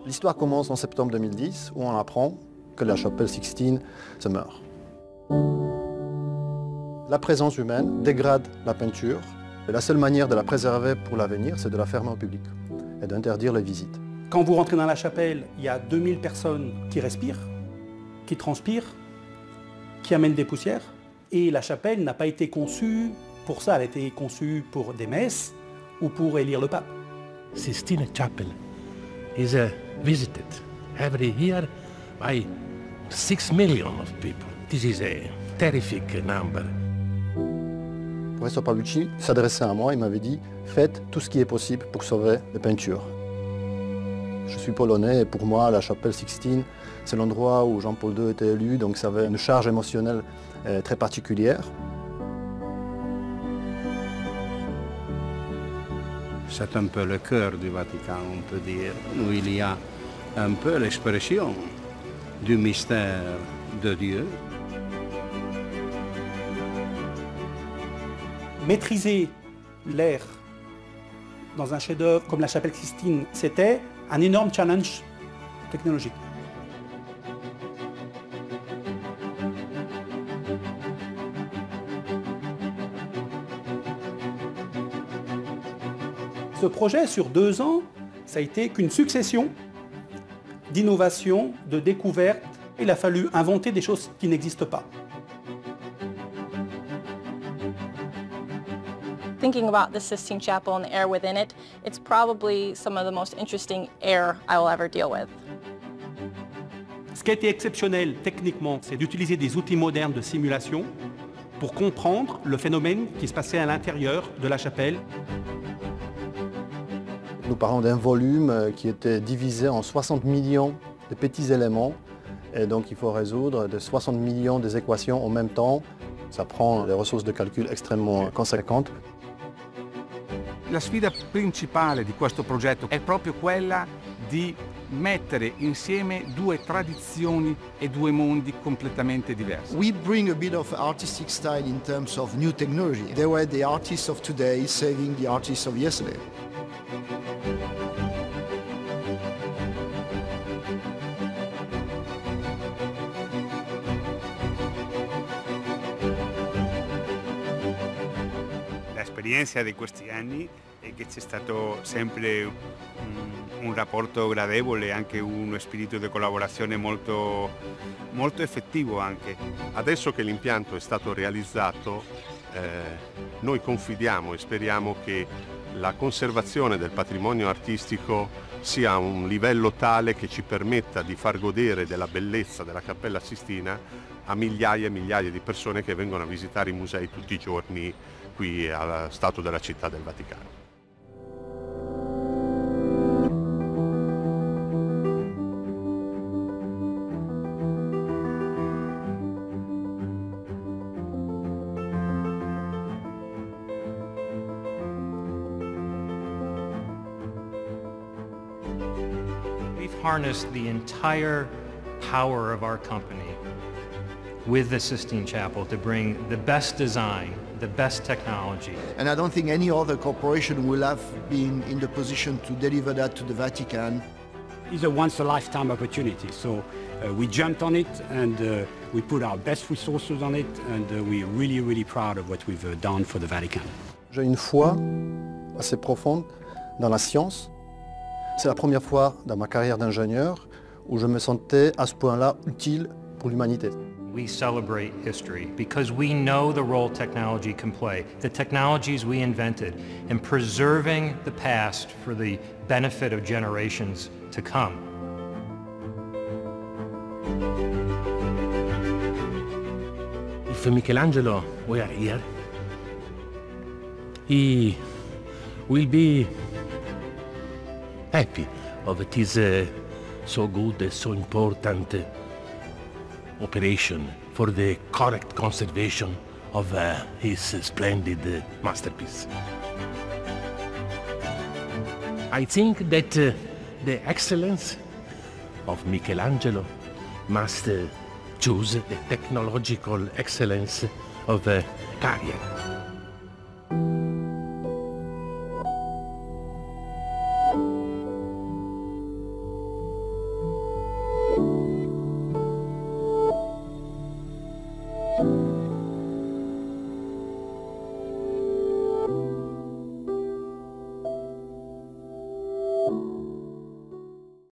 L'histoire commence en septembre 2010 où on apprend que la chapelle Sixtine se meurt. La présence humaine dégrade la peinture et la seule manière de la préserver pour l'avenir, c'est de la fermer au public et d'interdire les visites. Quand vous rentrez dans la chapelle, il y a 2000 personnes qui respirent, qui transpirent, qui amènent des poussières. Et la chapelle n'a pas été conçue pour ça, elle a été conçue pour des messes ou pour élire le pape. Sistine Chapel is visited every year by 6 million of people. This is a terrific number. Le professeur Paolucci s'adressait à moi et m'avait dit « Faites tout ce qui est possible pour sauver les peintures ». Je suis polonais et pour moi, la chapelle Sixtine, c'est l'endroit où Jean-Paul II était élu, donc ça avait une charge émotionnelle très particulière. C'est un peu le cœur du Vatican, on peut dire, où il y a un peu l'expression du mystère de Dieu. Maîtriser l'air dans un chef-d'œuvre comme la chapelle Sixtine, c'était un énorme challenge technologique. Ce projet, sur 2 ans, ça a été qu'une succession d'innovations, de découvertes. Il a fallu inventer des choses qui n'existent pas. Thinking about the Sistine Chapel and the air within it, it's probably some of the most interesting air I will ever deal with. Ce qui a été exceptionnel techniquement, c'est d'utiliser des outils modernes de simulation pour comprendre le phénomène qui se passait à l'intérieur de la chapelle. Nous parlons d'un volume qui était divisé en 60 millions de petits éléments et donc il faut résoudre de 60 millions d'équations en même temps. Ça prend des ressources de calcul extrêmement conséquentes. La sfida principale di questo progetto è proprio quella di mettere insieme 2 tradizioni e 2 mondi completamente diversi. We bring a bit of artistic style in terms of new technology. They were the artists of today saving the artists of yesterday. L'esperienza di questi anni è che c'è stato sempre un rapporto gradevole, anche uno spirito di collaborazione molto effettivo anche. Adesso che l'impianto è stato realizzato, noi confidiamo e speriamo che la conservazione del patrimonio artistico sia a un livello tale che ci permetta di far godere della bellezza della Cappella Sistina a migliaia e migliaia di persone che vengono a visitare i musei tutti i giorni qui allo Stato della Città del Vaticano. We've harnessed the entire power of our company with the Sistine Chapel to bring the best design, the best technology. And I don't think any other corporation will have been in the position to deliver that to the Vatican. It's a once-a-lifetime opportunity, so we jumped on it and we put our best resources on it, and we're really, really proud of what we've done for the Vatican. J'ai une foi assez profonde dans la science. C'est la première fois dans ma carrière d'ingénieur où je me sentais à ce point-là utile pour l'humanité. We celebrate history because we know the role technology can play, the technologies we invented, in preserving the past for the benefit of generations to come. If Michelangelo were here, he will be happy of this so good and so important operation for the correct conservation of his splendid masterpiece. I think that the excellence of Michelangelo must choose the technological excellence of Carrier.